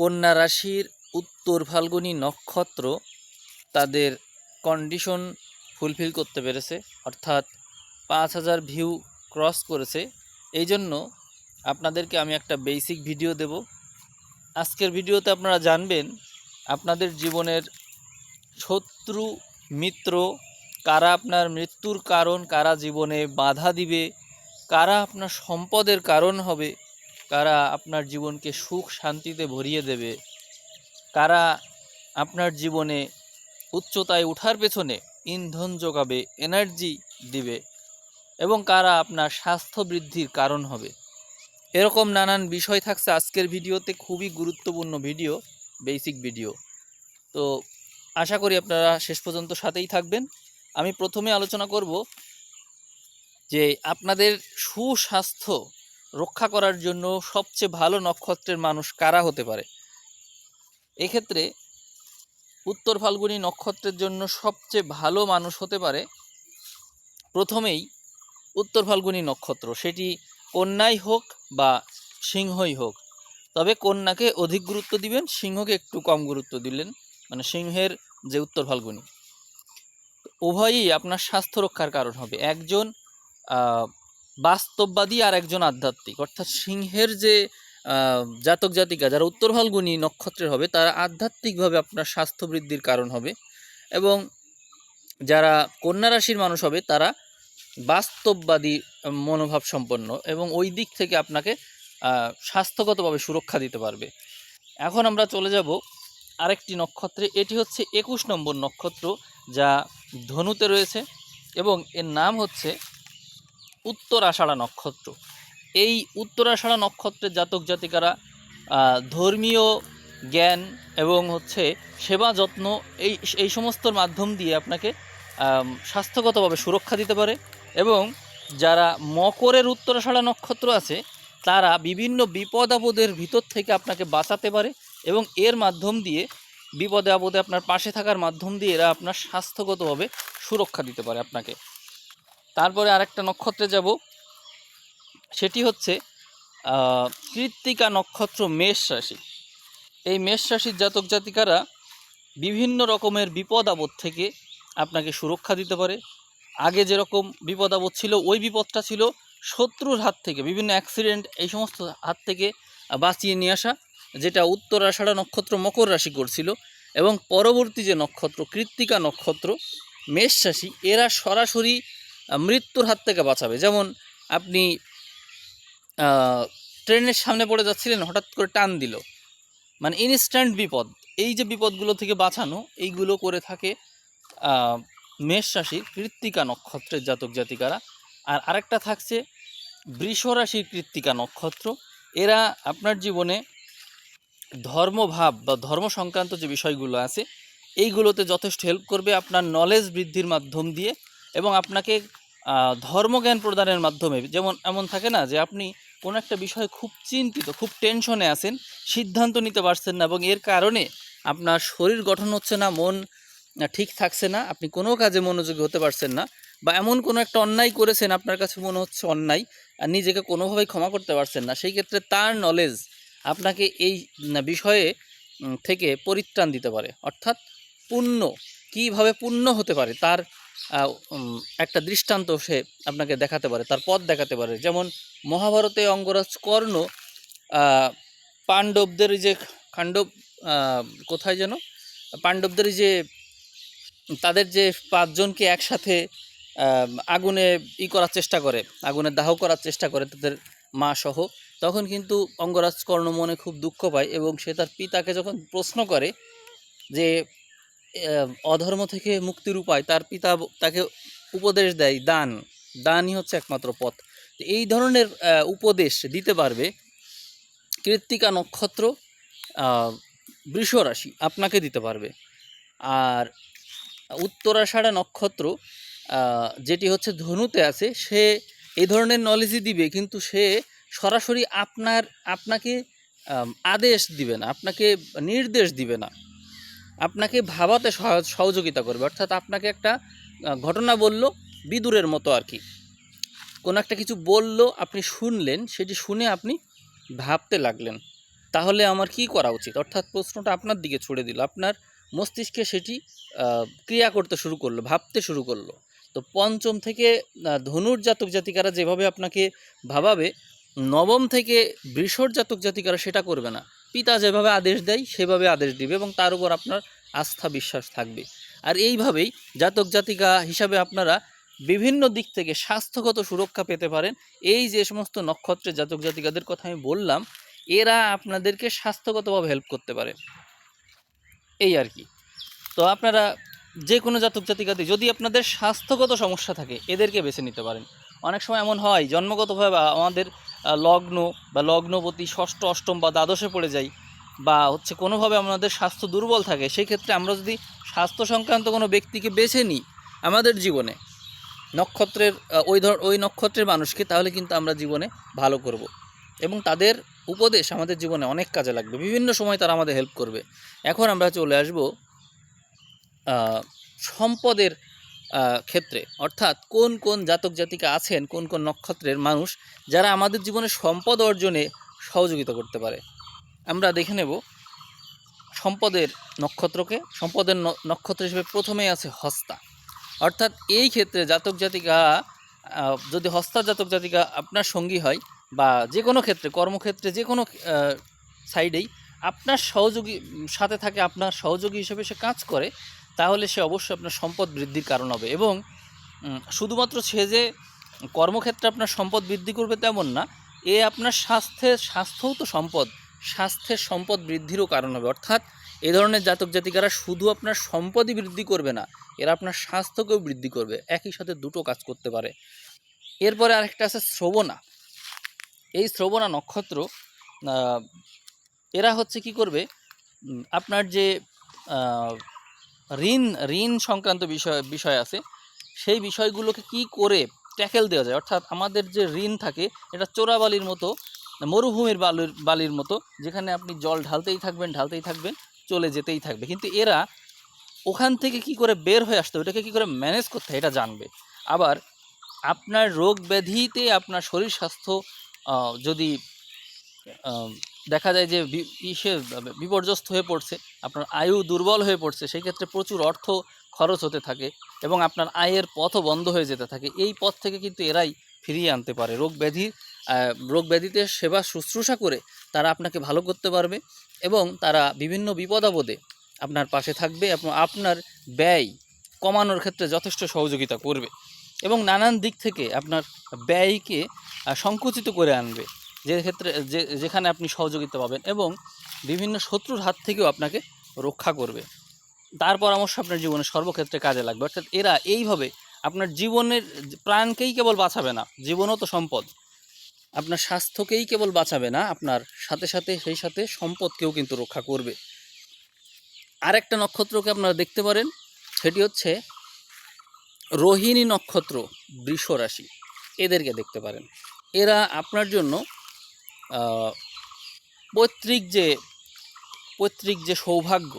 কন্যা রাশির উত্তর ফাল্গুনী নক্ষত্র তাদের কন্ডিশন ফুলফিল করতে পেরেছে, অর্থাৎ 5000 ভিউ ক্রস করেছে। এই জন্য আপনাদেরকে আমি একটা বেসিক ভিডিও দেব। আজকের ভিডিওতে আপনারা জানবেন আপনাদের জীবনের শত্রু মিত্র কারা, আপনার মৃত্যুর কারণ কারা, জীবনে বাধা দিবে কারা, আপনার সম্পদের কারণ হবে কারা, আপনার জীবনকে সুখ শান্তিতে ভরিয়ে দেবে কারা, আপনার জীবনে উচ্চতায় ওঠার পেছনে ইন্ধন যোগাবে, এনার্জি দিবে, এবং কারা আপনার স্বাস্থ্য বৃদ্ধির কারণ হবে। এরকম নানান বিষয় থাকছে আজকের ভিডিওতে, খুবই গুরুত্বপূর্ণ ভিডিও, বেসিক ভিডিও। তো আশা করি আপনারা শেষ পর্যন্ত সাথেই থাকবেন। আমি প্রথমে আলোচনা করব যে আপনাদের সুস্বাস্থ্য রক্ষা করার জন্য সবচেয়ে ভালো নক্ষত্রের মানুষ কারা হতে পারে। এক্ষেত্রে উত্তর ফাল্গুনী নক্ষত্রের জন্য সবচেয়ে ভালো মানুষ হতে পারে প্রথমেই উত্তর ফাল্গুনী নক্ষত্র, সেটি কন্যাই হোক বা সিংহই হোক। তবে কন্যাকে অধিক গুরুত্ব দিবেন, সিংহকে একটু কম গুরুত্ব দিলেন, মানে সিংহের যে উত্তর ফাল্গুনী, উভয়ই আপনার স্বাস্থ্য রক্ষার কারণ হবে। একজন বাস্তববাদী আর একজন আধ্যাত্মিক, অর্থাৎ সিংহের যে জাতক জাতিকা যারা উত্তর ফাল্গুনী নক্ষত্রের হবে তারা আধ্যাত্মিকভাবে আপনার স্বাস্থ্য বৃদ্ধির কারণ হবে, এবং যারা কন্যা রাশির মানুষ হবে তারা বাস্তববাদী মনোভাব সম্পন্ন এবং ওই দিক থেকে আপনাকে স্বাস্থ্যগতভাবে সুরক্ষা দিতে পারবে। এখন আমরা চলে যাব আরেকটি নক্ষত্রে। এটি হচ্ছে 21 নম্বর নক্ষত্র, যা ধনুতে রয়েছে এবং এর নাম হচ্ছে উত্তরাষাঢ়া নক্ষত্র। এই উত্তরাষাঢ়া নক্ষত্রের জাতক জাতিকারা ধর্মীয় জ্ঞান এবং সেবা যত্ন এই সমস্তর মাধ্যম দিয়ে আপনাকে স্বাস্থ্যগতভাবে সুরক্ষা দিতে পারে। এবং যারা মকরের উত্তরাষাঢ়া নক্ষত্র আছে তারা বিভিন্ন বিপদ আপদের ভিতর থেকে আপনাকে বাঁচাতে পারে, এবং এর মাধ্যম দিয়ে বিপদে আপদে আপনার পাশে থাকার মাধ্যম দিয়ে এরা আপনার স্বাস্থ্যগতভাবে সুরক্ষা দিতে পারে আপনাকে। তারপরে আরেকটা নক্ষত্রে যাব, সেটি হচ্ছে কৃত্তিকা নক্ষত্র, মেষ রাশি। এই মেষ রাশির জাতক জাতিকারা বিভিন্ন রকমের বিপদ আপদ থেকে আপনাকে সুরক্ষা দিতে পারে। আগে যেরকম বিপদ আপদ ছিল, ওই বিপদটা ছিল শত্রুর হাত থেকে, বিভিন্ন অ্যাক্সিডেন্ট, এই সমস্ত হাত থেকে বাঁচিয়ে নিয়ে আসা, যেটা উত্তরাষাঢ়া নক্ষত্র মকর রাশি করছিল। এবং পরবর্তী যে নক্ষত্র কৃত্তিকা নক্ষত্র, মেষ রাশি, এরা সরাসরি মৃত্যুর হাত থেকে বাঁচাবে। যেমন আপনি ট্রেনের সামনে পড়ে যাচ্ছিলেন, হঠাৎ করে টান দিল, মানে ইনস্ট্যান্ট বিপদ। এই যে বিপদগুলো থেকে বাঁচানো, এইগুলো করে থাকে মেষ রাশির কৃত্তিকা নক্ষত্রের জাতক জাতিকারা। আর আরেকটা থাকছে বৃষ রাশির কৃত্তিকা নক্ষত্র। এরা আপনার জীবনে ধর্মভাব বা ধর্ম সংক্রান্ত যে বিষয়গুলো আছে এইগুলোতে যথেষ্ট হেল্প করবে, আপনার নলেজ বৃদ্ধির মাধ্যম দিয়ে এবং আপনাকে ধর্মজ্ঞান প্রদানের মাধ্যমে। যেমন এমন থাকে না যে আপনি কোনো একটা বিষয়ে খুব চিন্তিত, খুব টেনশনে আছেন, সিদ্ধান্ত নিতে পারছেন না, এবং এর কারণে আপনার শরীর গঠন হচ্ছে না, মন ঠিক থাকছে না, আপনি কোনো কাজে মনোযোগী হতে পারছেন না, বা এমন কোনো একটা অন্যায় করেছেন আপনার কাছে মনে হচ্ছে অন্যায় আর নিজেকে কোনোভাবেই ক্ষমা করতে পারছেন না, সেই ক্ষেত্রে তার নলেজ আপনাকে এই বিষয়ে থেকে পরিত্রাণ দিতে পারে। অর্থাৎ পুণ্য কীভাবে পুণ্য হতে পারে তার একটা দৃষ্টান্ত সে আপনাকে দেখাতে পারে, তার পথ দেখাতে পারে। যেমন মহাভারতে অঙ্গরাজ কর্ণ পাণ্ডবদের যে কোথায় যেন পাণ্ডবদের যে তাদের যে 5 জনকে একসাথে আগুনে করার চেষ্টা করে, আগুনে দাহ করার চেষ্টা করে তাদের মা সহ, তখন কিন্তু অঙ্গরাজ কর্ণ মনে খুব দুঃখ পায় এবং সে তার পিতাকে যখন প্রশ্ন করে যে অধর্ম থেকে মুক্তির উপায়, তার পিতা তাকে উপদেশ দেয় দানই হচ্ছে একমাত্র পথ। এই ধরনের উপদেশ দিতে পারবে কৃত্তিকা নক্ষত্র, বৃষ রাশি আপনাকে দিতে পারবে। আর উত্তরাষাঢ়া নক্ষত্র যেটি হচ্ছে ধনুতে আছে, সে এই ধরনের নলেজই দিবে, কিন্তু সে সরাসরি আপনাকে আদেশ দিবে না, আপনাকে নির্দেশ দিবে না, আপনাকে ভাবাতে সহযোগিতা করবে। অর্থাৎ আপনাকে একটা ঘটনা বলল, বিদুরের মতো আর কি, কোনো একটা কিছু বলল, আপনি শুনলেন, সেটি শুনে আপনি ভাবতে লাগলেন, তাহলে আমার কি করা উচিত? অর্থাৎ প্রশ্নটা আপনার দিকে ছুড়ে দিল, আপনার মস্তিষ্কে সেটি ক্রিয়া করতে শুরু করলো, ভাবতে শুরু করলো। তো পঞ্চম থেকে ধনুর জাতক জাতিকারা যেভাবে আপনাকে ভাবাবে, নবম থেকে বৃষর জাতক জাতিকারা সেটা করবে না। পিতা যেভাবে আদেশ দেয় সেভাবে আদেশ দিবে এবং তার উপর আপনার আস্থা বিশ্বাস থাকবে। আর এইভাবেই জাতক জাতিকা হিসাবে আপনারা বিভিন্ন দিক থেকে স্বাস্থ্যগত সুরক্ষা পেতে পারেন। এই যে সমস্ত নক্ষত্রের জাতক জাতিকাদের কথা আমি বললাম, এরা আপনাদেরকে স্বাস্থ্যগতভাবে হেল্প করতে পারে, এই আর কি। তো আপনারা যে কোনো জাতক জাতিকাতে যদি আপনাদের স্বাস্থ্যগত সমস্যা থাকে এদেরকে বেছে নিতে পারেন। অনেক সময় এমন হয় জন্মগতভাবে আমাদের লগ্ন বা লগ্নপতি ষষ্ঠ অষ্টম বা দ্বাদশে পড়ে যায়, বা হচ্ছে কোনোভাবে আমাদের স্বাস্থ্য দুর্বল থাকে, সেই ক্ষেত্রে আমরা যদি স্বাস্থ্য সংক্রান্ত কোনো ব্যক্তিকে বেছে নিই আমাদের জীবনে, নক্ষত্রের ওই নক্ষত্রের মানুষকে, তাহলে কিন্তু আমরা জীবনে ভালো করব এবং তাদের উপদেশ আমাদের জীবনে অনেক কাজে লাগবে। বিভিন্ন সময় তারা আমাদের হেল্প করবে। এখন আমরা চলে আসব সম্পদের ক্ষেত্রে, অর্থাৎ কোন কোন জাতক জাতিকা আছেন, কোন কোন নক্ষত্রের মানুষ যারা আমাদের জীবনে সম্পদ অর্জনে সহযোগিতা করতে পারে। আমরা দেখে নেব সম্পদের নক্ষত্রকে। সম্পদের নক্ষত্র হিসেবে প্রথমেই আছে হস্তা। অর্থাৎ এই ক্ষেত্রে জাতক জাতিকা যদি হস্তার জাতক জাতিকা আপনার সঙ্গী হয়, বা যে কোনো ক্ষেত্রে কর্মক্ষেত্রে যে কোনো সাইডেই আপনার সহযোগী সাথে থাকে, আপনার সহযোগী হিসেবে সে কাজ করে, তাহলে সে অবশ্যই আপনার সম্পদ বৃদ্ধির কারণ হবে। এবং শুধুমাত্র সে যে কর্মক্ষেত্রে আপনার সম্পদ বৃদ্ধি করবে তেমন না, এ আপনার স্বাস্থ্যও তো সম্পদ, স্বাস্থ্যের সম্পদ বৃদ্ধিরও কারণ হবে। অর্থাৎ এই ধরনের জাতক জাতিকারা শুধু আপনার সম্পদই বৃদ্ধি করবে না, এরা আপনার স্বাস্থ্যকেও বৃদ্ধি করবে, একই সাথে দুটো কাজ করতে পারে। এরপরে আরেকটা আছে শ্রবণা। এই শ্রবণা নক্ষত্র, এরা হচ্ছে কি করবে, আপনার যে ঋণ সংক্রান্ত বিষয় আছে, সেই বিষয়গুলোকে কি করে ট্যাকেল দেওয়া যায়। অর্থাৎ আমাদের যে ঋণ থাকে এটা চোরাবালির মতো, মরুভূমির বালির মতো, যেখানে আপনি জল ঢালতেই থাকবেন, চলে যেতেই থাকবে, কিন্তু এরা ওখান থেকে কি করে বের হয়ে আসতে হবে, এটাকে কী করে ম্যানেজ করতে হয় এটা জানবে। আবার আপনার রোগ ব্যাধিতে আপনার শরীর স্বাস্থ্য যদি দেখা যায় যে বিপর্যস্ত হয়ে পড়ছে, আপনার আয়ু দুর্বল হয়ে পড়ছে, সেই ক্ষেত্রে প্রচুর অর্থ খরচ হতে থাকে এবং আপনার আয়ের পথও বন্ধ হয়ে যেতে থাকে, এই পথ থেকে কিন্তু এরাই ফিরিয়ে আনতে পারে। রোগ ব্যাধিতে সেবা শুশ্রূষা করে তারা আপনাকে ভালো করতে পারবে এবং তারা বিভিন্ন বিপদ আপদে আপনার পাশে থাকবে এবং আপনার ব্যয় কমানোর ক্ষেত্রে যথেষ্ট সহযোগিতা করবে এবং নানান দিক থেকে আপনার ব্যয়কে সংকুচিত করে আনবে, যেখানে আপনি সহযোগিতা পাবেন, এবং বিভিন্ন শত্রুর হাত থেকেও আপনাকে রক্ষা করবে। তার পরামর্শ আপনার জীবনে সর্বক্ষেত্রে কাজে লাগবে। অর্থাৎ এরা এইভাবে আপনার জীবনের প্রাণকেই কেবল বাঁচাবে না, জীবনও তো সম্পদ, আপনার স্বাস্থ্যকেই কেবল বাঁচাবে না, আপনার সাথে সাথে সেই সাথে সম্পদকেও কিন্তু রক্ষা করবে। আরেকটা নক্ষত্রকে আপনারা দেখতে পারেন, সেটি হচ্ছে রোহিণী নক্ষত্র, বৃষ রাশি, এদেরকে দেখতে পারেন। এরা আপনার জন্য পৈতৃক যে সৌভাগ্য,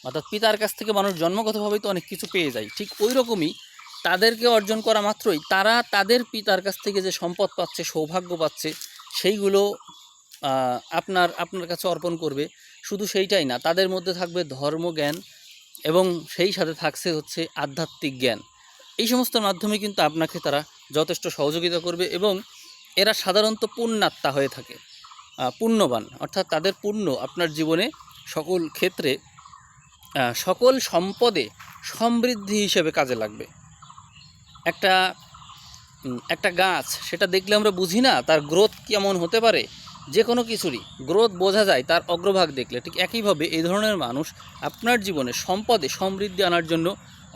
অর্থাৎ পিতার কাছ থেকে মানুষ জন্মগতভাবেই তো অনেক কিছু পেয়ে যায়, ঠিক ওই রকমই তাদেরকে অর্জন করা মাত্রই তারা তাদের পিতার কাছ থেকে যে সম্পদ পাচ্ছে, সৌভাগ্য পাচ্ছে, সেইগুলো আপনার কাছে অর্পণ করবে। শুধু সেইটাই না, তাদের মধ্যে থাকবে ধর্মজ্ঞান এবং সেই সাথে থাকছে হচ্ছে আধ্যাত্মিক জ্ঞান। এই সমস্ত মাধ্যমে কিন্তু আপনাকে তারা যথেষ্ট সহযোগিতা করবে এবং এরা সাধারণত পুণ্যাত্মা হয়ে থাকে, পুণ্যবান, অর্থাৎ তাদের পুণ্য আপনার জীবনে সকল ক্ষেত্রে সকল সম্পদে সমৃদ্ধি হিসেবে কাজে লাগবে। একটা গাছ, সেটা দেখলে আমরা বুঝি না তার গ্রোথ কেমন হতে পারে, যে কোনো কিছুরই গ্রোথ বোঝা যায় তার অগ্রভাগ দেখলে, ঠিক একইভাবে এই ধরনের মানুষ আপনার জীবনে সম্পদে সমৃদ্ধি আনার জন্য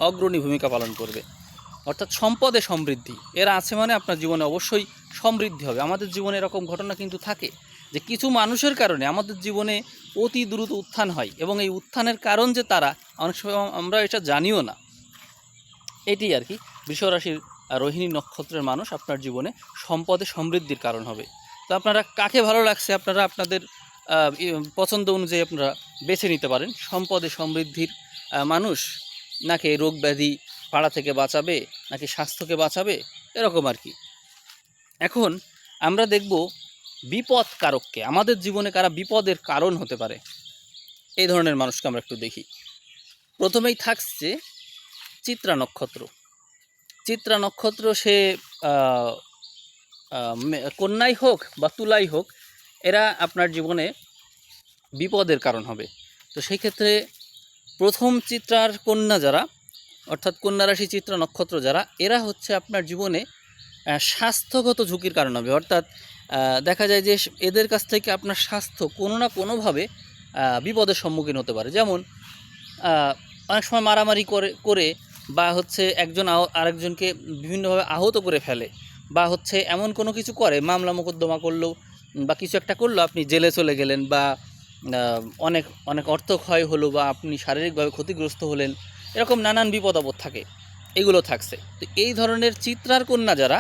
অগ্রণী ভূমিকা পালন করবে। অর্থাৎ সম্পদে সমৃদ্ধি এরা আছে মানে আপনার জীবনে অবশ্যই সমৃদ্ধি হবে। আমাদের জীবনে এরকম ঘটনা কিন্তু থাকে যে কিছু মানুষের কারণে আমাদের জীবনে অতি দ্রুত উত্থান হয় এবং এই উত্থানের কারণ যে তারা, অনেক সময় আমরা এটা জানিও না। এটি আর কি, বৃষ রাশির রোহিণী নক্ষত্রের মানুষ আপনার জীবনে সম্পদে সমৃদ্ধির কারণ হবে। তো আপনারা কাকে ভালো লাগছে আপনারা আপনাদের পছন্দ অনুযায়ী আপনারা বেছে নিতে পারেন। সম্পদে সমৃদ্ধির মানুষ নাকি রোগ ব্যাধি পাড়া থেকে বাঁচাবে, নাকি স্বাস্থ্যকে বাঁচাবে, এরকম আর কি। এখন আমরা দেখব বিপদ কারককে, আমাদের জীবনে কারা বিপদের কারণ হতে পারে, এই ধরনের মানুষকে আমরা একটু দেখি। প্রথমেই থাকছে চিত্রা নক্ষত্র। চিত্রা নক্ষত্র সে কন্যাই হোক বা তুলাই হোক, এরা আপনার জীবনে বিপদের কারণ হবে। তো সেই ক্ষেত্রে প্রথম চিত্রার কন্যা যারা, অর্থাৎ কন্যা রাশি চিত্রা নক্ষত্র যারা, এরা হচ্ছে আপনার জীবনে স্বাস্থ্যগত ঝুঁকির কারণ হবে। অর্থাৎ দেখা যায় যে এদের কাছ থেকে আপনার স্বাস্থ্য কোনো না কোনোভাবে বিপদের সম্মুখীন হতে পারে। যেমন অনেক সময় মারামারি করে বা হচ্ছে একজন আরেকজনকে বিভিন্নভাবে আহত করে ফেলে, বা হচ্ছে এমন কোনো কিছু করে, মামলা মোকদ্দমা করলো বা কিছু একটা করলো, আপনি জেলে চলে গেলেন, বা অনেক অনেক অর্থ ক্ষয় হলো, বা আপনি শারীরিকভাবে ক্ষতিগ্রস্ত হলেন, এরকম নানান বিপদ আপদ থাকে, এগুলো থাকছে। তো এই ধরনের চিত্রার কন্যা যারা,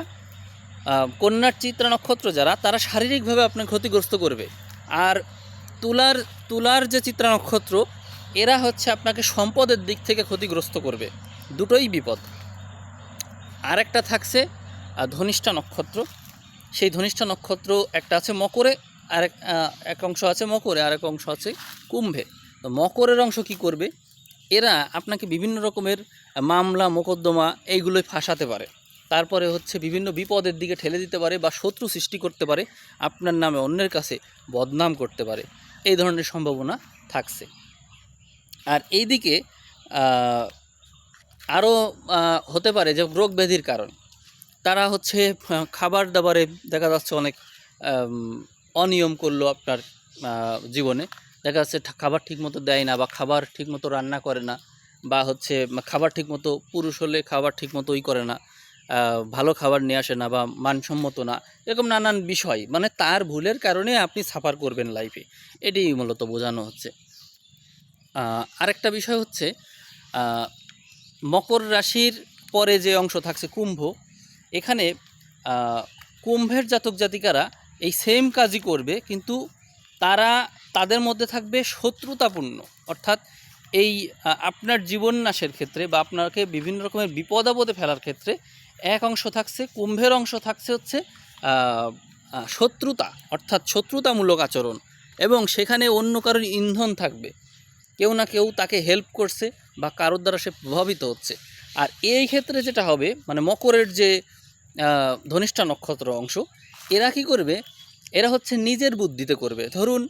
কন্যার চিত্রা নক্ষত্র যারা, তারা শারীরিকভাবে আপনার ক্ষতিগ্রস্ত করবে। আর তুলার যে চিত্রা নক্ষত্র, এরা হচ্ছে আপনাকে সম্পদের দিক থেকে ক্ষতিগ্রস্ত করবে। দুটোই বিপদ। আর একটা থাকছে ধনিষ্ঠা নক্ষত্র। সেই ধনিষ্ঠা নক্ষত্র একটা আছে মকরে, এক অংশ আছে মকরে, আর এক অংশ আছে কুম্ভে। তো মকরের অংশ কি করবে, এরা আপনাকে বিভিন্ন রকমের মামলা মোকদ্দমা এইগুলোই ফাঁসাতে পারে, তারপরে হচ্ছে বিভিন্ন বিপদের দিকে ঠেলে দিতে পারে, বা শত্রু সৃষ্টি করতে পারে, আপনার নামে অন্যের কাছে বদনাম করতে পারে, এই ধরনের সম্ভাবনা থাকছে। আর এইদিকে আরও হতে পারে যে রোগ ব্যাধির কারণ, তারা হচ্ছে খাবার দাবারে দেখা যাচ্ছে অনেক অনিয়ম করলো আপনার জীবনে, দেখা যাচ্ছে খাবার ঠিকমতো দেয় না, বা খাবার ঠিকমতো রান্না করে না, বা হচ্ছে খাবার ঠিকমতো, পুরুষ হলে খাবার ঠিকমতো করে না, ভালো খাবার নিয়ে আসে না, বা মানসম্মত না, এরকম নানান বিষয়, মানে তার ভুলের কারণে আপনি সাফার করবেন লাইফে, এটি মূলত বোঝানো হচ্ছে। আরেকটা বিষয় হচ্ছে মকর রাশির পরে যে অংশ থাকছে কুম্ভ, এখানে কুম্ভের জাতক জাতিকারা এই সেম কাজই করবে, কিন্তু তাদের মধ্যে থাকবে শত্রুতাপূর্ণ। অর্থাৎ এই আপনার জীবন নাশের ক্ষেত্রে বা আপনাকে বিভিন্ন রকমের বিপদ আপদে ফেলার ক্ষেত্রে এক অংশ থাকছে, কুম্ভের অংশ থাকছে হচ্ছে শত্রুতা, অর্থাৎ শত্রুতামূলক আচরণ, এবং সেখানে অন্য কারোর ইন্ধন থাকবে, কেউ না কেউ তাকে হেল্প করছে বা কারোর দ্বারা সে প্রভাবিত হচ্ছে। আর এই ক্ষেত্রে যেটা হবে, মানে মকরের যে ধনিষ্ঠা নক্ষত্র অংশ, এরা কি করবে, এরা হচ্ছে নিজের বুদ্ধিতে করবে। ধরুন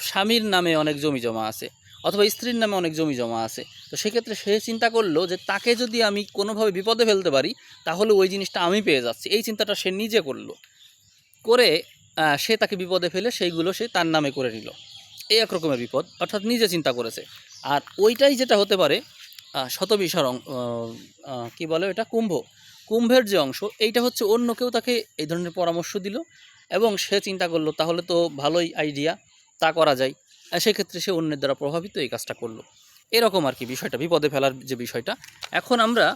স্বামীর নামে অনেক জমি জমা আছে, অথবা স্ত্রীর নামে অনেক জমি জমা আছে, তো সেক্ষেত্রে সে চিন্তা করলো যে তাকে যদি আমি কোনোভাবে বিপদে ফেলতে পারি, তাহলে ওই জিনিসটা আমি পেয়ে যাচ্ছি, এই চিন্তাটা সে নিজে করলো, করে সে তাকে বিপদে ফেলে সেইগুলো সে তার নামে করে নিল। এই এক রকমের বিপদ, অর্থাৎ নিজে চিন্তা করেছে। আর ওইটাই যেটা হতে পারে শতবিশার কী বলে এটা, কুম্ভের যে অংশ, এইটা হচ্ছে অন্য কেউ তাকে এই ধরনের পরামর্শ দিল, এবং সে চিন্তা করলো তাহলে তো ভালোই আইডিয়া, তা করা যায়, সেক্ষেত্রে সে অন্যের দ্বারা প্রভাবিত এই কাজটা করলো, এরকম আর কি বিষয়টা, বিপদে ফেলার যে বিষয়টা। এখন আমরা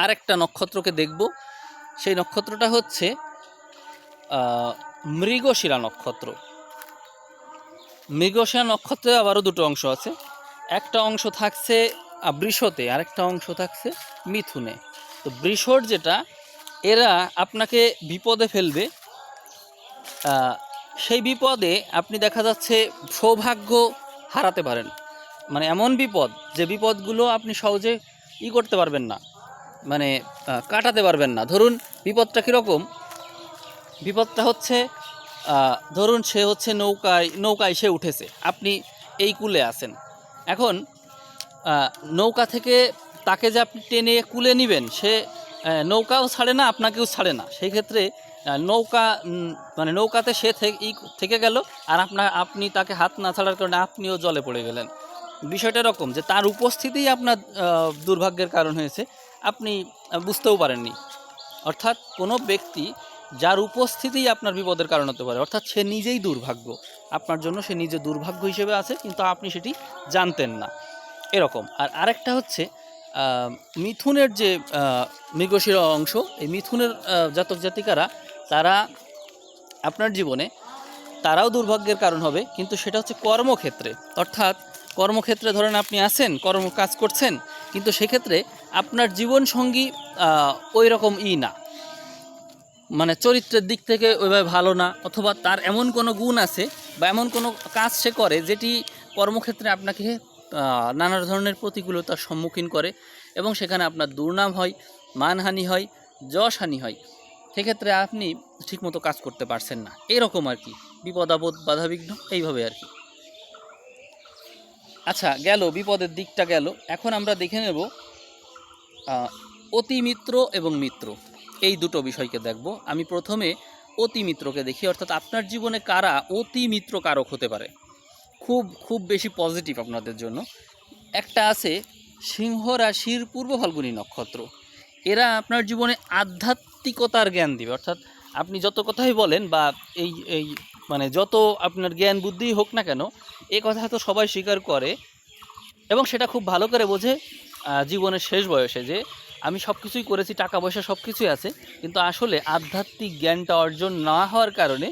আরেকটা নক্ষত্রকে দেখব। সেই নক্ষত্রটা হচ্ছে মৃগশিরা নক্ষত্র। মৃগশিরা নক্ষত্রে আবারও দুটো অংশ আছে, একটা অংশ থাকছে বৃষতে, আরেকটা অংশ থাকছে মিথুনে। তো বৃষর যেটা, এরা আপনাকে বিপদে ফেলবে, সেই বিপদে আপনি দেখা যাচ্ছে সৌভাগ্য হারাতে পারেন, মানে এমন বিপদ যে বিপদগুলো আপনি সহজে করতে পারবেন না, মানে কাটাতে পারবেন না। ধরুন বিপদটা কীরকম, বিপদটা হচ্ছে ধরুন সে হচ্ছে নৌকায় সে উঠেছে, আপনি এই কূলে আছেন, এখন নৌকা থেকে তাকে যে আপনি টেনে কুলে নেবেন, সে নৌকাও ছাড়ে না, আপনাকেও ছাড়ে না, সেই ক্ষেত্রে মানে নৌকাতে সে থেকে গেল, আর আপনি তাকে হাত না ছাড়ার কারণে আপনিও জলে পড়ে গেলেন। বিষয়টা এরকম যে তার উপস্থিতিই আপনার দুর্ভাগ্যের কারণ হয়েছে, আপনি বুঝতেও পারেননি। অর্থাৎ কোনো ব্যক্তি যার উপস্থিতিই আপনার বিপদের কারণ হতে পারে, অর্থাৎ সে নিজেই দুর্ভাগ্য আপনার জন্য, সে নিজে দুর্ভাগ্য হিসেবে আছে, কিন্তু আপনি সেটি জানতেন না, এরকম। আর আরেকটা হচ্ছে মিথুনের যে মৃগশিরা অংশ, এই মিথুনের জাতক জাতিকারা, তারা আপনার জীবনে তারাও দুর্ভাগ্যের কারণ হবে, কিন্তু সেটা হচ্ছে কর্মক্ষেত্রে। অর্থাৎ কর্মক্ষেত্রে ধরেন আপনি আছেন, কাজ করছেন, কিন্তু সেক্ষেত্রে আপনার জীবনসঙ্গী ওই রকম না, মানে চরিত্রের দিক থেকে ওইভাবে ভালো না, অথবা তার এমন কোনো গুণ আছে বা এমন কোনো কাজ সে করে যেটি কর্মক্ষেত্রে আপনাকে নানা ধরনের প্রতিকূলতার সম্মুখীন করে এবং সেখানে আপনার দুর্নাম হয়, মানহানি হয়, যশহানি হয়। সেক্ষেত্রে আপনি ঠিকমতো কাজ করতে পারছেন না, এরকম আর কি, বিপদ আপদ বাধাবিঘ্ন এইভাবে আর কি। আচ্ছা, গেল বিপদের দিকটা গেল। এখন আমরা দেখে নেব অতি মিত্র এবং মিত্র, এই দুটো বিষয়কে দেখব। আমি প্রথমে অতি মিত্রকে দেখি, অর্থাৎ আপনার জীবনে কারা অতি মিত্র কারক হতে পারে, খুব খুব বেশি পজিটিভ আপনাদের জন্য। একটা আছে সিংহ রাশির পূর্ব ফাল্গুনী নক্ষত্র। এরা আপনার জীবনে আধ্যাত্মিকতার জ্ঞান দিবে, অর্থাৎ আপনি যত কথাই বলেন বা এই এই মানে যত আপনার জ্ঞান বুদ্ধি হোক না কেন, এ কথা তো সবাই স্বীকার করে এবং সেটা খুব ভালো করে বোঝে জীবনের শেষ বয়সে, যে আমি সব কিছুই করেছি, টাকা পয়সা সব কিছুই আছে, কিন্তু আসলে আধ্যাত্মিক জ্ঞানটা অর্জন না হওয়ার কারণে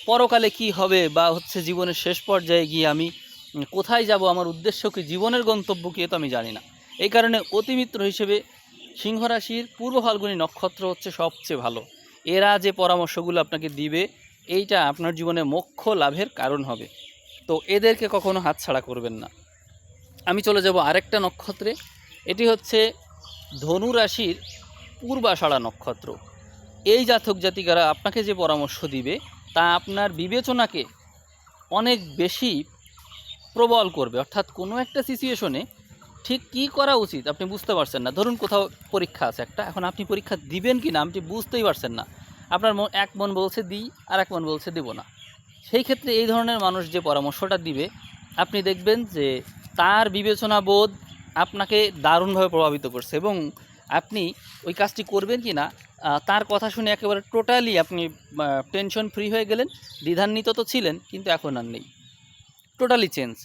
পরকালে কি হবে বা হচ্ছে জীবনের শেষ পর্যায়ে গিয়ে আমি কোথায় যাব, আমার উদ্দেশ্য কি, জীবনের গন্তব্য কী, তো আমি জানি না। এই কারণে অতিমিত্র হিসেবে সিংহ রাশির পূর্ব ফাল্গুনী নক্ষত্র হচ্ছে সবচেয়ে ভালো। এরা যে পরামর্শগুলো আপনাকে দিবে, এইটা আপনার জীবনে মোক্ষ লাভের কারণ হবে। তো এদেরকে কখনো হাতছাড়া করবেন না। আমি চলে যাব আরেকটা নক্ষত্রে, এটি হচ্ছে ধনু রাশির পূর্বাষাঢ়া নক্ষত্র। এই জাতক জাতিকারা আপনাকে যে পরামর্শ দিবে তা আপনার বিবেচনাকে অনেক বেশি প্রবল করবে, অর্থাৎ কোনো একটা সিচুয়েশনে ঠিক কী করা উচিত আপনি বুঝতে পারছেন না। ধরুন কোথাও পরীক্ষা আছে একটা, এখন আপনি পরীক্ষা দিবেন কি না আপনি বুঝতেই পারছেন না, আপনার এক মন বলছে দিই আর এক মন বলছে দেব না। সেই ক্ষেত্রে এই ধরনের মানুষ যে পরামর্শটা দিবে, আপনি দেখবেন যে তার বিবেচনা বোধ আপনাকে দারুণভাবে প্রভাবিত করছে এবং আপনি ওই কাজটি করবেন কি না তার কথা শুনে একেবারে টোটালি আপনি টেনশন ফ্রি হয়ে গেলেন। দ্বিধান্বিত তো ছিলেন, কিন্তু এখন আর নেই, টোটালি চেঞ্জ।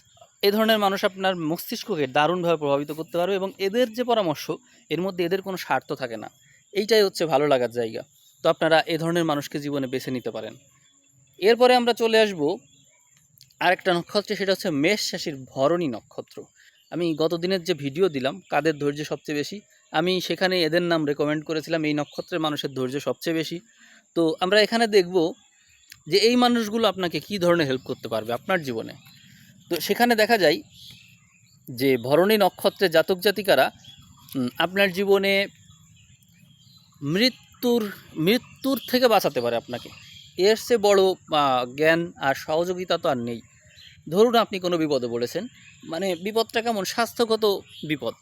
এই ধরনের মানুষ আপনার মস্তিষ্ককে দারুণভাবে প্রভাবিত করতে পারবে এবং এদের যে পরামর্শ, এর মধ্যে এদের কোনো স্বার্থ থাকে না, এইটাই হচ্ছে ভালো লাগার জায়গা। তো আপনারা এ ধরনের মানুষকে জীবনে বেছে নিতে পারেন। এরপরে আমরা চলে আসব আরেকটা নক্ষত্রে, সেটা হচ্ছে মেষ রাশির ভরণী নক্ষত্র। আমি গত দিনের যে ভিডিও দিলাম কাদের ধৈর্য সবচেয়ে বেশি, আমি সেখানে এদের নাম রেকমেন্ড করেছিলাম, এই নক্ষত্রের মানুষের ধৈর্য সবচেয়ে বেশি। তো আমরা এখানে দেখব যে এই মানুষগুলো আপনাকে কী ধরনের হেল্প করতে পারবে আপনার জীবনে। তো সেখানে দেখা যায় যে ভরণী নক্ষত্রের জাতক জাতিকারা আপনার জীবনে মৃত্যুর থেকে বাঁচাতে পারে আপনাকে। এর চেয়ে বড় জ্ঞান আর সহযোগিতা তো আর নেই। ধরুন আপনি কোনো বিপদে পড়েছেন, মানে বিপদটা কেমন, স্বাস্থ্যগত বিপদ,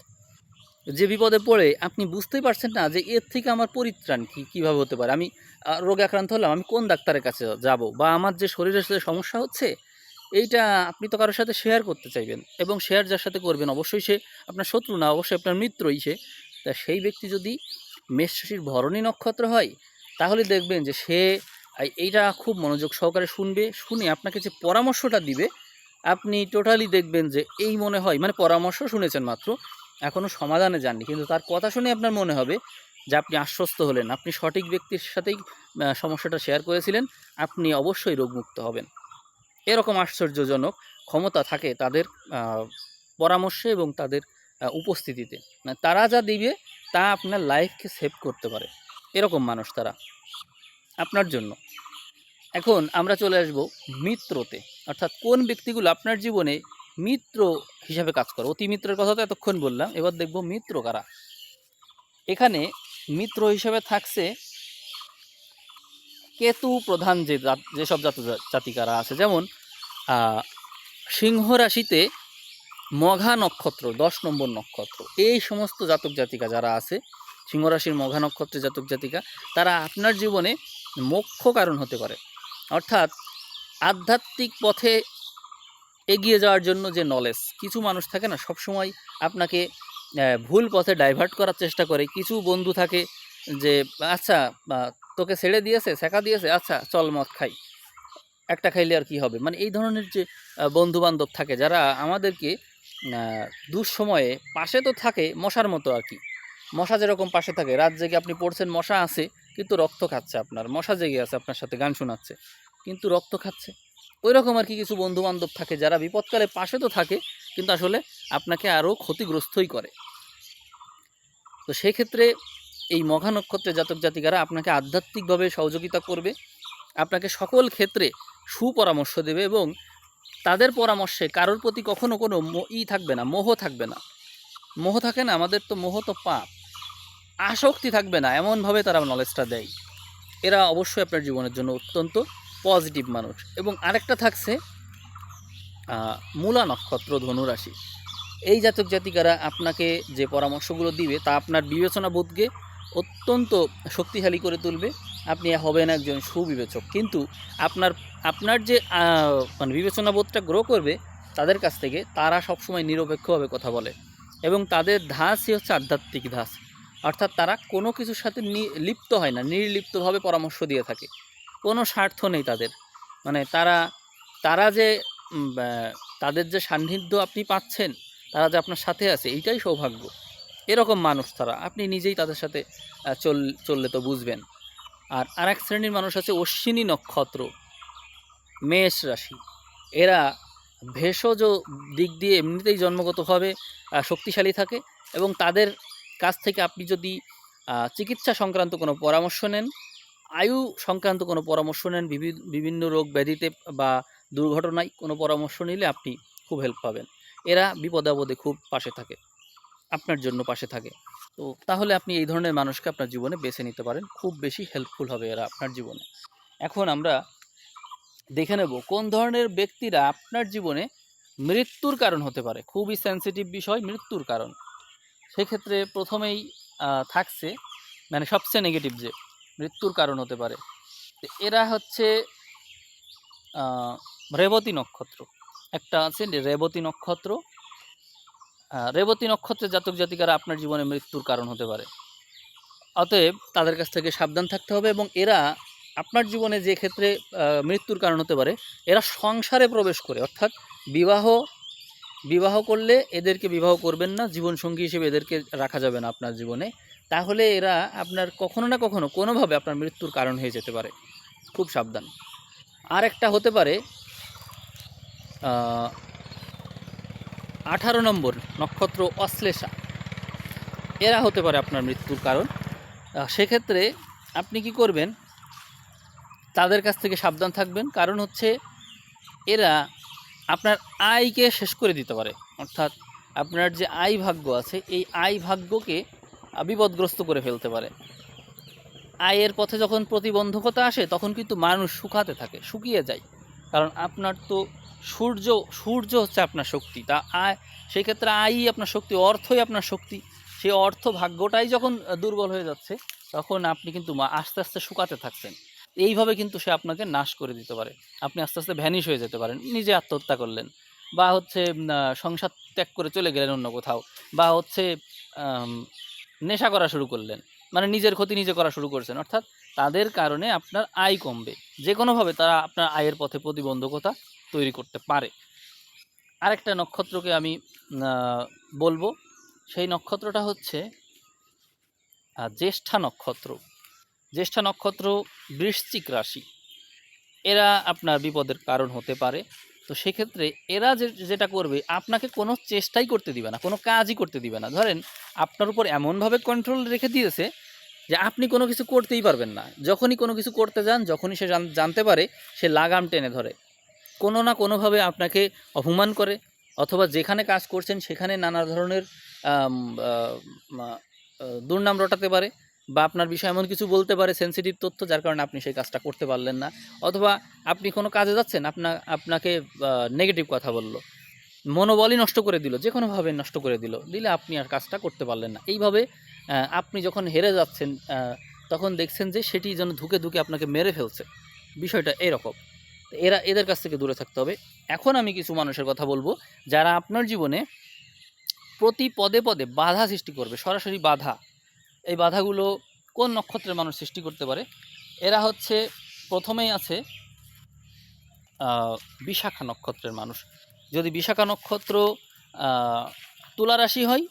যে বিপদে পড়ে আপনি বুঝতেই পারছেন না যে এর থেকে আমার পরিত্রাণ কীভাবে হতে পারে, আমি রোগে আক্রান্ত হলাম, আমি কোন ডাক্তারের কাছে যাব, বা আমার যে শরীরের সাথে সমস্যা হচ্ছে, এইটা আপনি তো কারোর সাথে শেয়ার করতে চাইবেন, এবং শেয়ার যার সাথে করবেন অবশ্যই সে আপনার শত্রু না, অবশ্যই আপনার মিত্রই সে। তা সেই ব্যক্তি যদি মেষ রাশির ভরণী নক্ষত্র হয়, তাহলে দেখবেন যে সে এইটা খুব মনোযোগ সহকারে শুনবে, শুনে আপনাকে যে পরামর্শটা দিবে আপনি টোটালি দেখবেন যে এই মনে হয়, মানে পরামর্শ শুনেছেন মাত্র, এখনও সমাধানে যাননি, কিন্তু তার কথা শুনে আপনার মনে হবে যে আপনি আশ্বস্ত হলেন, আপনি সঠিক ব্যক্তির সাথেই সমস্যাটা শেয়ার করেছিলেন, আপনি অবশ্যই রোগমুক্ত হবেন। এরকম আশ্চর্যজনক ক্ষমতা থাকে তাদের পরামর্শে এবং তাদের উপস্থিতিতে। তারা যা দিবে তা আপনার লাইফকে সেভ করতে পারে, এরকম মানুষ তারা আপনার জন্য। এখন আমরা চলে আসব মিত্রতে, অর্থাৎ কোন ব্যক্তিগুলো আপনার জীবনে মিত্র হিসাবে কাজ করে। অতি মিত্রের কথা তো এতক্ষণ বললাম, এবার দেখব মিত্র কারা। এখানে মিত্র হিসেবে থাকছে কেতু প্রধান যেসব জাতিকারা আছে, যেমন সিংহ রাশিতে মঘা নক্ষত্র 10 নম্বর নক্ষত্র, এই সমস্ত জাতক জাতিকা যারা আছে সিংহ রাশির মঘা নক্ষত্রের জাতক জাতিকা, তারা আপনার জীবনে মোক্ষ কারণ হতে পারে। অর্থাৎ আধ্যাত্মিক পথে এগিয়ে যাওয়ার জন্য যে নলেজ, কিছু মানুষ থাকে না সবসময় আপনাকে ভুল পথে ডাইভার্ট করার চেষ্টা করে। কিছু বন্ধু থাকে যে আচ্ছা তোকে ছেড়ে দিয়েছে, শেখা দিয়েছে, আচ্ছা চল মদ খাই, একটা খাইলে আর কি হবে, মানে এই ধরনের যে বন্ধু বান্ধব থাকে যারা আমাদেরকে দুঃসময়ে পাশে তো থাকে মশার মতো আর কি। মশা যেরকম পাশে থাকে, রাত জেগে আপনি পড়ছেন মশা আছে কিন্তু রক্ত খাচ্ছে আপনার, মশা জেগে আছে আপনার সাথে গান শোনাচ্ছে কিন্তু রক্ত খাচ্ছে, ওই রকম আর কি কিছু বন্ধু বান্ধব থাকে যারা বিপদকালে পাশে তো থাকে কিন্তু আসলে আপনাকে আরও ক্ষতিগ্রস্তই করে। তো সেই ক্ষেত্রে এই মঘা নক্ষত্রের জাতক জাতিকারা আপনাকে আধ্যাত্মিকভাবে সহযোগিতা করবে, আপনাকে সকল ক্ষেত্রে সুপরামর্শ দেবে এবং তাদের পরামর্শে কারোর প্রতি কখনো কোনো থাকবে না, মোহ থাকবে না। মোহ থাকে না, আমাদের তো মোহ তো পাপ, আসক্তি থাকবে না, এমনভাবে তারা নলেজটা দেয়। এরা অবশ্যই আপনার জীবনের জন্য অত্যন্ত পজিটিভ মানুষ। এবং আরেকটা থাকছে মূলা নক্ষত্র, ধনুরাশি। এই জাতক জাতিকারা আপনাকে যে পরামর্শগুলো দিবে তা আপনার বিবেচনা বোধকে অত্যন্ত শক্তিশালী করে তুলবে। আপনি হবেন একজন সুবিবেচক, কিন্তু আপনার যে মানে বিবেচনা বোধটা গ্রো করবে তাদের কাছ থেকে, তারা সবসময় নিরপেক্ষভাবে কথা বলে এবং তাদের ধাঁচই হচ্ছে আধ্যাত্মিক ধাঁচ। অর্থাৎ তারা কোনো কিছুর সাথে লিপ্ত হয় না, নির্লিপ্তভাবে পরামর্শ দিয়ে থাকে, কোনো স্বার্থ নেই তাদের। মানে তারা যে তাদের যে সান্নিধ্য আপনি পাচ্ছেন, তারা যে আপনার সাথে আছে, এইটাই সৌভাগ্য। এরকম মানুষ তারা, আপনি নিজেই তাদের সাথে চললে তো বুঝবেন। আর আরেক শ্রেণীর মানুষ আছে অশ্বিনী নক্ষত্র, মেষ রাশি। এরা ভেষজ দিক দিয়ে এমনিতেই জন্মগতভাবে শক্তিশালী থাকে এবং তাদের কাছ থেকে আপনি যদি চিকিৎসা সংক্রান্ত কোনো পরামর্শ নেন, আয়ু সংক্রান্ত কোনো পরামর্শ নেন, বিভিন্ন রোগ ব্যাধিতে বা দুর্ঘটনায় কোনো পরামর্শ নিলে আপনি খুব হেল্প পাবেন। এরা বিপদে আপদে খুব পাশে থাকে, আপনার জন্য পাশে থাকে। তো তাহলে আপনি এই ধরনের মানুষকে আপনার জীবনে বেছে নিতে পারেন, খুব বেশি হেল্পফুল হবে এরা আপনার জীবনে। এখন আমরা দেখে নেব কোন ধরনের ব্যক্তিরা আপনার জীবনে মৃত্যুর কারণ হতে পারে। খুবই সেন্সিটিভ বিষয়, মৃত্যুর কারণ। সেক্ষেত্রে প্রথমেই থাকছে, মানে সবচেয়ে নেগেটিভ যে মৃত্যুর কারণ হতে পারে, এরা হচ্ছে রেবতী নক্ষত্র। একটা আছে রেবতী নক্ষত্র। রেবতী নক্ষত্রের জাতক জাতিকারা আপনার জীবনে মৃত্যুর কারণ হতে পারে, অতএব তাদের কাছ থেকে সাবধান থাকতে হবে। এবং এরা আপনার জীবনে যে ক্ষেত্রে মৃত্যুর কারণ হতে পারে, এরা সংসারে প্রবেশ করে, অর্থাৎ বিবাহ করলে এদেরকে বিবাহ করবেন না, জীবনসঙ্গী হিসেবে এদেরকে রাখা যাবে না আপনার জীবনে। তাহলে এরা আপনার কখনো না কখনো কোনোভাবে আপনার মৃত্যুর কারণ হয়ে যেতে পারে, খুব সাবধান। আর একটা হতে পারে 18 নম্বর নক্ষত্র অশ্লেষা। এরা হতে পারে আপনার মৃত্যুর কারণ। সেক্ষেত্রে আপনি কি করবেন, তাদের কাছ থেকে সাবধান থাকবেন। কারণ হচ্ছে এরা আপনার আয়কে শেষ করে দিতে পারে, অর্থাৎ আপনার যে আয় ভাগ্য আছে, এই আয় ভাগ্যকে বিপদগ্রস্ত করে ফেলতে পারে। আয়ের পথে যখন প্রতিবন্ধকতা আসে, তখন কিন্তু মানুষ শুকাতে থাকে, শুকিয়ে যায়। কারণ আপনার তো সূর্য হচ্ছে আপনার শক্তি, তা সেই ক্ষেত্রে আয়ই আপনার শক্তি, অর্থই আপনার শক্তি। সেই অর্থ ভাগ্যটাই যখন দুর্বল হয়ে যাচ্ছে, তখন আপনি কিন্তু আস্তে আস্তে শুকাতে থাকছেন। এইভাবে কিন্তু সে আপনাকে নাশ করে দিতে পারে। আপনি আস্তে আস্তে ভ্যানিশ হয়ে যেতে পারেন, নিজে আত্মহত্যা করলেন, বা হচ্ছে সংসার ত্যাগ করে চলে গেলেন অন্য কোথাও, বা হচ্ছে নেশা করা শুরু করলেন, মানে নিজের ক্ষতি নিজে করা শুরু করছেন। অর্থাৎ তাদের কারণে আপনার আয় কমবে, যে কোনোভাবে তারা আপনার আয়ের পথে প্রতিবন্ধকতা তৈরি করতে পারে। আরেকটা নক্ষত্রকে আমি বলবো, সেই নক্ষত্রটা হচ্ছে জ্যেষ্ঠা নক্ষত্র। জ্যেষ্ঠা নক্ষত্র বৃশ্চিক রাশি। এরা আপনার বিপদের কারণ হতে পারে। তো সেক্ষেত্রে এরা যেটা করবে, আপনাকে কোনো চেষ্টাই করতে দিবে না, কোনো কাজই করতে দিবে না। ধরেন আপনার উপর এমনভাবে কন্ট্রোল রেখে দিয়েছে যে আপনি কোনো কিছু করতেই পারবেন না। যখনই কোনো কিছু করতে যান, যখনই সে জানতে পারে, সে লাগাম টেনে ধরে, কোনো না কোনোভাবে আপনাকে অপমান করে, অথবা যেখানে কাজ করছেন সেখানে নানা ধরনের দুর্নাম রটাতে পারে, বা আপনার বিষয়ে এমন কিছু বলতে পারে, সেন্সিটিভ তথ্য, যার কারণে আপনি সেই কাজটা করতে পারলেন না। অথবা আপনি কোনো কাজে যাচ্ছেন, আপনাকে নেগেটিভ কথা বললো, মনোবলই নষ্ট করে দিল, যে কোনোভাবে নষ্ট করে দিলে আপনি আর কাজটা করতে পারলেন না। এইভাবে আপনি যখন হেরে যাচ্ছেন, তখন দেখছেন যে সেটি যেন ধুকে ধুকে আপনাকে মেরে ফেলছে। বিষয়টা এরকম। এদের কাছ থেকে দূরে থাকতে হবে। এখন আমি কিছু মানুষের কথা বলবো, যারা আপনার জীবনে প্রতি পদে পদে বাধা সৃষ্টি করবে, সরাসরি বাধা। এই বাধাগুলো কোন নক্ষত্রের মানুষ সৃষ্টি করতে পারে? এরা হচ্ছে, প্রথমেই আছে বিশাখা নক্ষত্রের মানুষ। যদি বিশাখা নক্ষত্র তুলা রাশি হয়,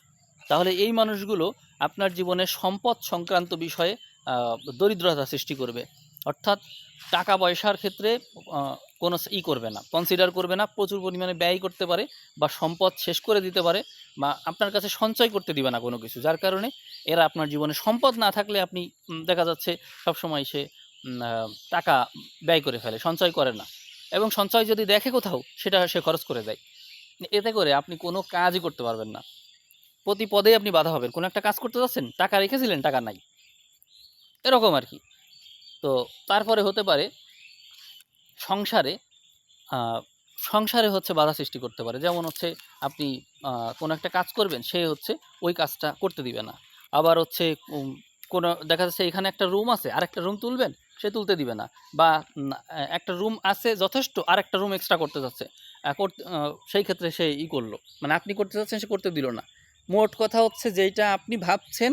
তাহলে এই মানুষগুলো আপনার জীবনে সম্পদ সংক্রান্ত বিষয়ে দরিদ্রতা সৃষ্টি করবে। অর্থাৎ টাকা পয়সার ক্ষেত্রে কোনো করবে না, কনসিডার করবে না, প্রচুর পরিমাণে ব্যয় করতে পারে বা সম্পদ শেষ করে দিতে পারে বা আপনার কাছে সঞ্চয় করতে দিবে না কোনো কিছু, যার কারণে এরা আপনার জীবনে সম্পদ না থাকলে আপনি দেখা যাচ্ছে সবসময় সে টাকা ব্যয় করে ফেলে, সঞ্চয় করে না, এবং সঞ্চয় যদি দেখে কোথাও সেটা সে খরচ করে দেয়। এতে করে আপনি কোনো কাজই করতে পারবেন না, প্রতি পদেই আপনি বাধা হবেন। কোনো একটা কাজ করতে যাচ্ছেন, টাকা রেখেছিলেন, টাকা নাই, এরকম আর কি। তো তারপরে হতে পারে সংসারে সংসারে হচ্ছে বাধা সৃষ্টি করতে পারে। যেমন হচ্ছে আপনি কোনো একটা কাজ করবেন, সে হচ্ছে ওই কাজটা করতে দিবে না। আবার হচ্ছে কোনো দেখা যাচ্ছে এখানে একটা রুম আছে, আরেকটা রুম তুলবেন, সে তুলতে দিবে না। বা একটা রুম আছে যথেষ্ট, আরেকটা রুম এক্সট্রা করতে যাচ্ছে, সেই ক্ষেত্রে সে করলো, মানে আপনি করতে চাচ্ছেন, সে করতে দিল না। মোট কথা হচ্ছে যেইটা আপনি ভাবছেন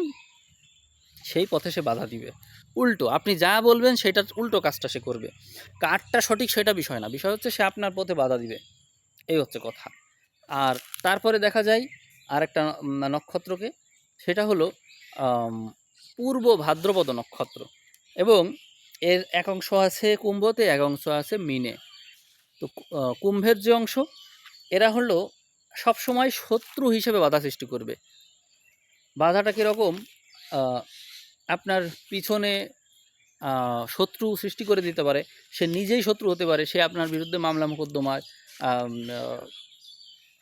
সেই পথে সে বাধা দিবে। উল্টো আপনি যা বলবেন সেটার উল্টো কাজটা সে করবে। কারটা সঠিক সেটা বিষয় না, বিষয় হচ্ছে সে আপনার পথে বাধা দিবে, এই হচ্ছে কথা। আর তারপরে দেখা যায় আরেকটা নক্ষত্রকে, সেটা হলো পূর্ব ভাদ্রপদ নক্ষত্র, এবং এর এক অংশ আছে কুম্ভতে, এক অংশ আছে মিনে। তো কুম্ভের যে অংশ, এরা হলো সবসময় শত্রু হিসেবে বাধা সৃষ্টি করবে। বাধাটা কীরকম? আপনার পিছনে শত্রু সৃষ্টি করে দিতে পারে, সে নিজেই শত্রু হতে পারে, সে আপনার বিরুদ্ধে মামলা মোকদ্দমায়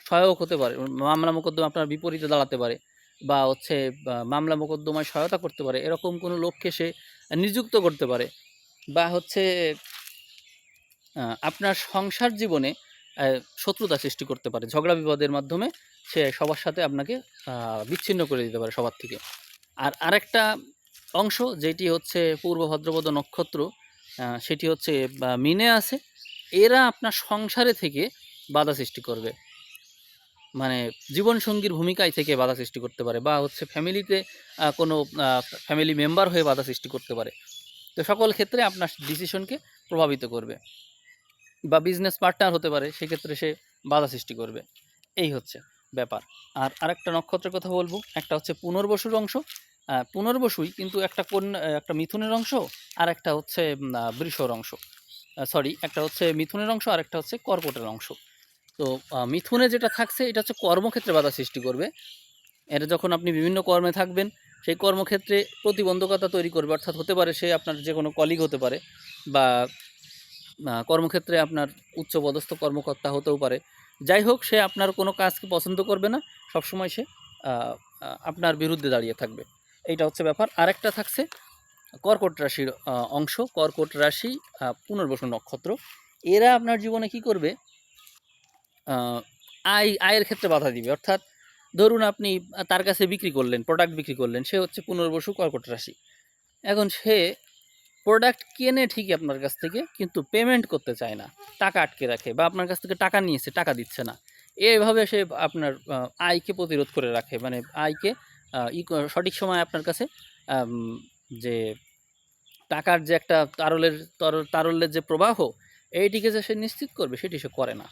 সহায়ক হতে পারে, মামলা মোকদ্দমা আপনার বিপরীতে দাঁড়াতে পারে, বা হচ্ছে মামলা মোকদ্দমায় সহায়তা করতে পারে, এরকম কোনো লোককে সে নিযুক্ত করতে পারে। বা হচ্ছে আপনার সংসার জীবনে শত্রুতা সৃষ্টি করতে পারে, ঝগড়া বিবাদের মাধ্যমে সে সবার সাথে আপনাকে বিচ্ছিন্ন করে দিতে পারে সবার থেকে। আর আরেকটা অংশ যেটি হচ্ছে পূর্ব ভাদ্রপদ নক্ষত্র, সেটি হচ্ছে মিনে আছে, এরা আপনার সংসারে থেকে বাধা সৃষ্টি করবে, মানে জীবনসঙ্গীর ভূমিকায় থেকে বাধা সৃষ্টি করতে পারে, বা হচ্ছে ফ্যামিলিতে কোনো ফ্যামিলি মেম্বার হয়ে বাধা সৃষ্টি করতে পারে। তো সকল ক্ষেত্রে আপনার ডিসিশনকে প্রভাবিত করবে, বা বিজনেস পার্টনার হতে পারে, সেক্ষেত্রে সে বাধা সৃষ্টি করবে। এই হচ্ছে ব্যাপার। আর আরেকটা নক্ষত্রের কথা বলবো, একটা হচ্ছে পুনর্বসুর অংশ। পুনর্বসুই কিন্তু একটা মিথুনের অংশ, আর একটা হচ্ছে বৃষর অংশ, একটা হচ্ছে মিথুনের অংশ, আর একটা হচ্ছে কর্কটের অংশ। তো মিথুনে যেটা থাকছে এটা হচ্ছে কর্মক্ষেত্রে বাধা সৃষ্টি করবে। এটা যখন আপনি বিভিন্ন কর্মে থাকবেন, সেই কর্মক্ষেত্রে প্রতিবন্ধকতা তৈরি করবে, অর্থাৎ হতে পারে সে আপনার যে কোনো কলিগ হতে পারে, বা কর্মক্ষেত্রে আপনার উচ্চপদস্থ কর্মকর্তা হতেও পারে। যাই হোক, সে আপনার কোনো কাজকে পছন্দ করবে না, সবসময় সে আপনার বিরুদ্ধে দাঁড়িয়ে থাকবে। এইটা হচ্ছে ব্যাপার। আরেকটা থাকছে কর্কট রাশির অংশ, কর্কট রাশি, পুনর্বসু নক্ষত্র। এরা আপনার জীবনে কি করবে? আয়ের ক্ষেত্রে বাধা দিবে। অর্থাৎ ধরুন আপনি তার কাছে বিক্রি করলেন, প্রোডাক্ট বিক্রি করলেন, সে হচ্ছে পুনর্বসু কর্কট রাশি। এখন সে প্রোডাক্ট কেনে ঠিকই আপনার কাছ থেকে, কিন্তু পেমেন্ট করতে চায় না, টাকা আটকে রাখে, বা আপনার কাছ থেকে টাকা নিয়েছে, টাকা দিচ্ছে না। এইভাবে সে আপনার আয়কে প্রতিরোধ করে রাখে, মানে আয়কে সঠিক সময় আপনার কাছে যে টাকার যে একটা তারল্যের যে প্রবাহ, এইটিকে যে সে নিশ্চিত করবে, সেটি সে করে না।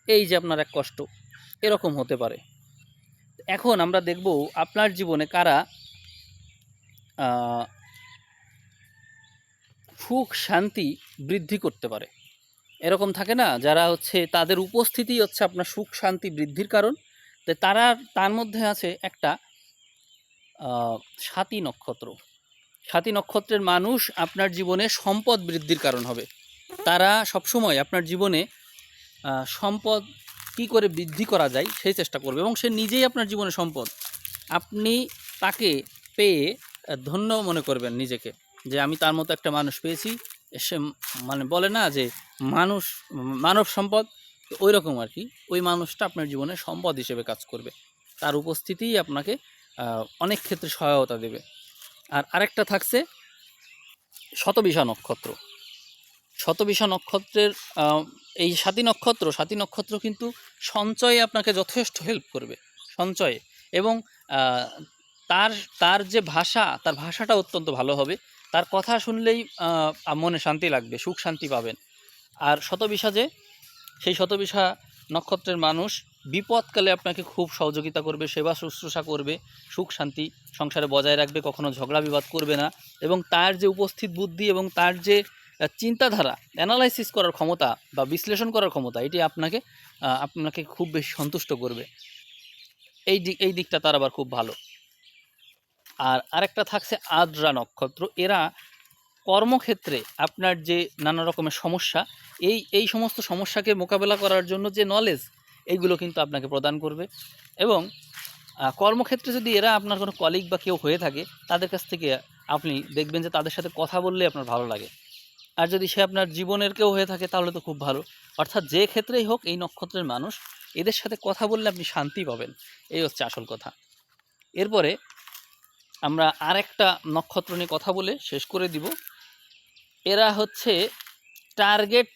এই যে আপনার এক কষ্ট, এরকম হতে পারে। এখন আমরা দেখব আপনার জীবনে কারা সুখ শান্তি বৃদ্ধি করতে পারে। এরকম থাকে না, যারা হচ্ছে তাদের উপস্থিতি হচ্ছে আপনার সুখ শান্তি বৃদ্ধির কারণ। তো তার মধ্যে আছে একটা স্বাতী নক্ষত্র। স্বাতী নক্ষত্রের মানুষ আপনার জীবনে সম্পদ বৃদ্ধির কারণ হবে। তারা সবসময় আপনার জীবনে সম্পদ কী করে বৃদ্ধি করা যায় সেই চেষ্টা করবে, এবং সে নিজেই আপনার জীবনে সম্পদ। আপনি তাকে পেয়ে ধন্য মনে করবেন নিজেকে, যে আমি তার মতো একটা মানুষ পেয়েছি। সে মানে বলে না যে মানব সম্পদ, ওই রকম আর কি। ওই মানুষটা আপনার জীবনে সম্পদ হিসেবে কাজ করবে, তার উপস্থিতিই আপনাকে অনেক ক্ষেত্রে সহায়তা দেবে। আর আরেকটা থাকছে শতবিশা নক্ষত্র। শতবিশা নক্ষত্রের এই স্বাতী নক্ষত্র কিন্তু সঞ্চয়ে আপনাকে যথেষ্ট হেল্প করবে, সঞ্চয়ে। এবং তার যে ভাষা, তার ভাষাটা অত্যন্ত ভালো হবে। তার কথা শুনলেই মনে শান্তি লাগবে, সুখ শান্তি পাবেন। আর সেই শতবিশা নক্ষত্রের মানুষ বিপদকালে আপনাকে খুব সহযোগিতা করবে, সেবা শুশ্রূষা করবে, সুখ শান্তি সংসারে বজায় রাখবে, কখনো ঝগড়া বিবাদ করবে না। এবং তার যে উপস্থিত বুদ্ধি এবং তার যে চিন্তাধারা, অ্যানালাইসিস করার ক্ষমতা বা বিশ্লেষণ করার ক্ষমতা, এটি আপনাকে খুব বেশি সন্তুষ্ট করবে। এই দিকটা তার আবার খুব ভালো। আর আরেকটা থাকছে আদ্রা নক্ষত্র। এরা কর্মক্ষেত্রে আপনার যে নানা রকমের সমস্যা, এই সমস্ত সমস্যাকে মোকাবেলা করার জন্য যে নলেজ, এইগুলো কিন্তু আপনাকে প্রদান করবে। এবং কর্মক্ষেত্রে যদি এরা আপনার কোনো কলিগ বা কেউ হয়ে থাকে, তাদের কাছ থেকে আপনি দেখবেন যে তাদের সাথে কথা বললে আপনার ভালো লাগে। আর যদি সে আপনার জীবনের কেউ হয়ে থাকে তাহলে তো খুব ভালো। অর্থাৎ যে ক্ষেত্রেই হোক এই নক্ষত্রের মানুষ, এদের সাথে কথা বললে আপনি শান্তি পাবেন। এই হচ্ছে আসল কথা। এরপরে আমরা আরেকটা নক্ষত্র নিয়ে কথা বলে শেষ করে দিব। এরা হচ্ছে টার্গেট,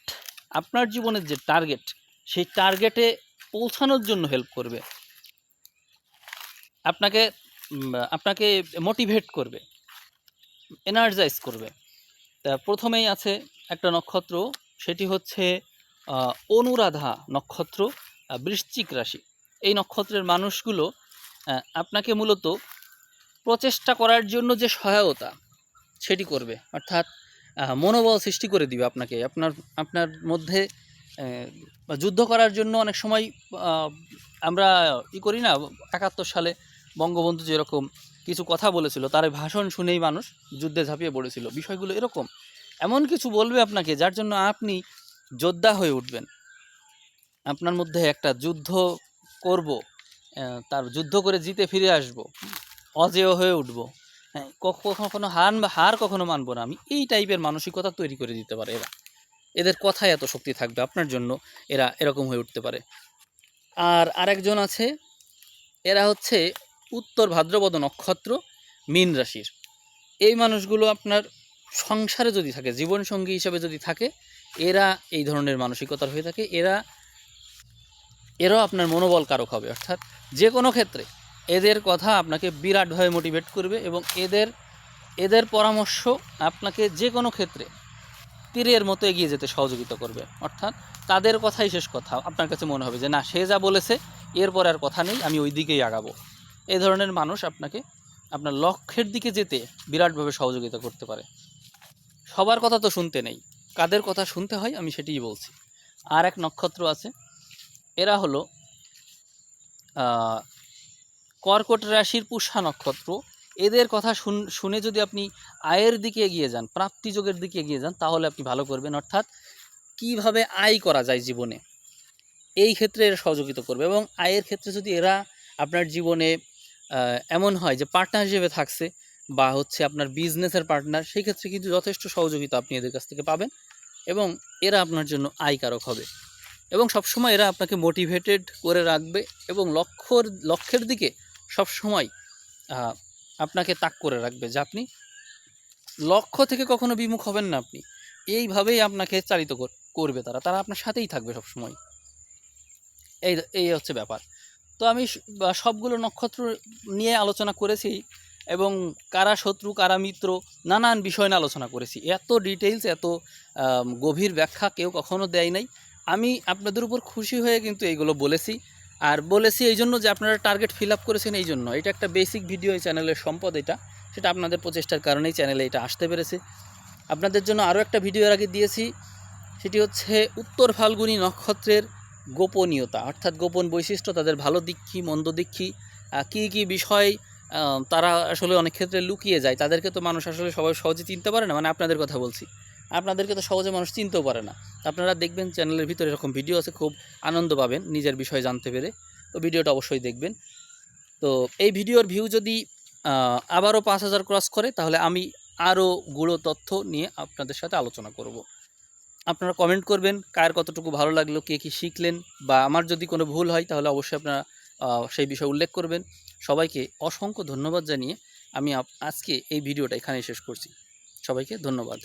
আপনার জীবনের যে টার্গেট, সেই টার্গেটে পৌঁছানোর জন্য হেল্প করবে, আপনাকে মোটিভেট করবে, এনার্জাইজ করবে। তা প্রথমেই আছে একটা নক্ষত্র, সেটি হচ্ছে অনুরাধা নক্ষত্র, বৃশ্চিক রাশি। এই নক্ষত্রের মানুষগুলো আপনাকে মূলত প্রচেষ্টা করার জন্য যে সহায়তা, সেটি করবে। অর্থাৎ মনোবল সৃষ্টি করে দিবে আপনাকে, আপনার মধ্যে যুদ্ধ করার জন্য। অনেক সময় আমরা করি না, ৭১ সালে বঙ্গবন্ধু যেরকম কিছু কথা বলেছিল, তার ভাষণ শুনেই মানুষ যুদ্ধে ঝাঁপিয়ে পড়েছিল। বিষয়গুলো এরকম, এমন কিছু বলবে আপনাকে যার জন্য আপনি যোদ্ধা হয়ে উঠবেন। আপনার মধ্যে একটা যুদ্ধ করব, তার যুদ্ধ করে জিতে ফিরে আসব, অজেয় হয়ে উঠব, হ্যাঁ, কখনো হার কখনো মানবো না আমি, এই টাইপের মানসিকতা তৈরি করে দিতে পারে এরা। এদের কথায় এত শক্তি থাকবে আপনার জন্য, এরা এরকম হয়ে উঠতে পারে। আর আরেকজন আছে, এরা হচ্ছে উত্তর ভাদ্রপদ নক্ষত্র, মীন রাশির। এই মানুষগুলো আপনার সংসারে যদি থাকে, জীবনসঙ্গী হিসাবে যদি থাকে, এরা এই ধরনের মানসিকতার হয়ে থাকে। এরাও আপনার মনোবল কারক হবে। অর্থাৎ যে কোনো ক্ষেত্রে এদের কথা আপনাকে বিরাটভাবে মোটিভেট করবে, এবং এদের পরামর্শ আপনাকে যে কোনো ক্ষেত্রে তীরের মতো এগিয়ে যেতে সহযোগিতা করবে। অর্থাৎ তাদের কথাই শেষ কথা, আপনার কাছে মনে হবে যে না, সে যা বলেছে এরপর আর কথা নেই, আমি ওই দিকেই আগাবো। এই ধরনের মানুষ আপনাকে আপনার লক্ষ্যের দিকে যেতে বিরাটভাবে সহযোগিতা করতে পারে। সবার কথা তো শুনতে নেই, কাদের কথা শুনতে হয় আমি সেটিই বলছি। আর এক নক্ষত্র আছে, এরা হলো কর্কট রাশির পুষ্যা নক্ষত্র। এদের কথা শুনে যদি আপনি আয়ের দিকে এগিয়ে যান, প্রাপ্তিযোগের দিকে এগিয়ে যান, তাহলে আপনি ভালো করবেন। অর্থাৎ কিভাবে আয় করা যায় জীবনে, এই ক্ষেত্রে এরা সহযোগিতা করবে। এবং আয়ের ক্ষেত্রে যদি এরা আপনার জীবনে এমন হয় যে পার্টনার হিসেবে থাকছে, বা হচ্ছে আপনার বিজনেসের পার্টনার, সেই ক্ষেত্রে কিন্তু যথেষ্ট সহযোগিতা আপনি এদের কাছ থেকে পাবেন, এবং এরা আপনার জন্য আয়কারক হবে। এবং সবসময় এরা আপনাকে মোটিভেটেড করে রাখবে, এবং লক্ষ্যের দিকে সবসময় আপনাকে তাক করে রাখবে, যে আপনি লক্ষ্য থেকে কখনো বিমুখ হবেন না। আপনি এইভাবেই আপনাকে চালিত করবে, তারা আপনার সাথেই থাকবে সবসময়। এই হচ্ছে ব্যাপার। তো আমি সবগুলো নক্ষত্র নিয়ে আলোচনা করেছি, এবং কারা শত্রু কারা মিত্র নানান বিষয় নিয়ে আলোচনা করেছি। এত ডিটেইলস, এত গভীর ব্যাখ্যা কেউ কখনো দেয় নাই। আমি আপনাদের উপর খুশি হয়ে কিন্তু এইগুলো বলেছি। আর বলেছি এই জন্য যে আপনারা টার্গেট ফিল আপ করেছেন, এই জন্য। এটা একটা বেসিক ভিডিও, এই চ্যানেলের সম্পদ এটা, সেটা আপনাদের প্রচেষ্টার কারণেই চ্যানেলে এটা আসতে পেরেছে। আপনাদের জন্য আরও একটা ভিডিও এর আগে দিয়েছি, সেটি হচ্ছে উত্তর ফাল্গুনী নক্ষত্রের গোপনীয়তা, অর্থাৎ গোপন বৈশিষ্ট্য, তাদের ভালো দিক কী, মন্দ দিক কী, কী বিষয় তারা আসলে অনেক ক্ষেত্রে লুকিয়ে যায়, তাদেরকে তো মানুষ আসলে সবাই সহজে চিনতে পারে না। মানে আপনাদের কথা বলছি, আপনাদেরকে তো সহজে মানুষ চিনতেও পারে না। আপনারা দেখবেন চ্যানেলের ভিতরে এরকম ভিডিও আছে, খুব আনন্দ পাবেন নিজের বিষয় জানতে পেরে। তো ভিডিওটা অবশ্যই দেখবেন। তো এই ভিডিওর ভিউ যদি আবারও 5000 ক্রস করে, তাহলে আমি আরও গুঁড়ো তথ্য নিয়ে আপনাদের সাথে আলোচনা করব। আপনারা কমেন্ট করবেন কার কতটুকু ভালো লাগলো, কে কী শিখলেন, বা আমার যদি কোনো ভুল হয় তাহলে অবশ্যই আপনারা সেই বিষয়ে উল্লেখ করবেন। সবাইকে অসংখ্য ধন্যবাদ জানিয়ে আমি আজকে এই ভিডিওটা এখানেই শেষ করছি। সবাইকে ধন্যবাদ।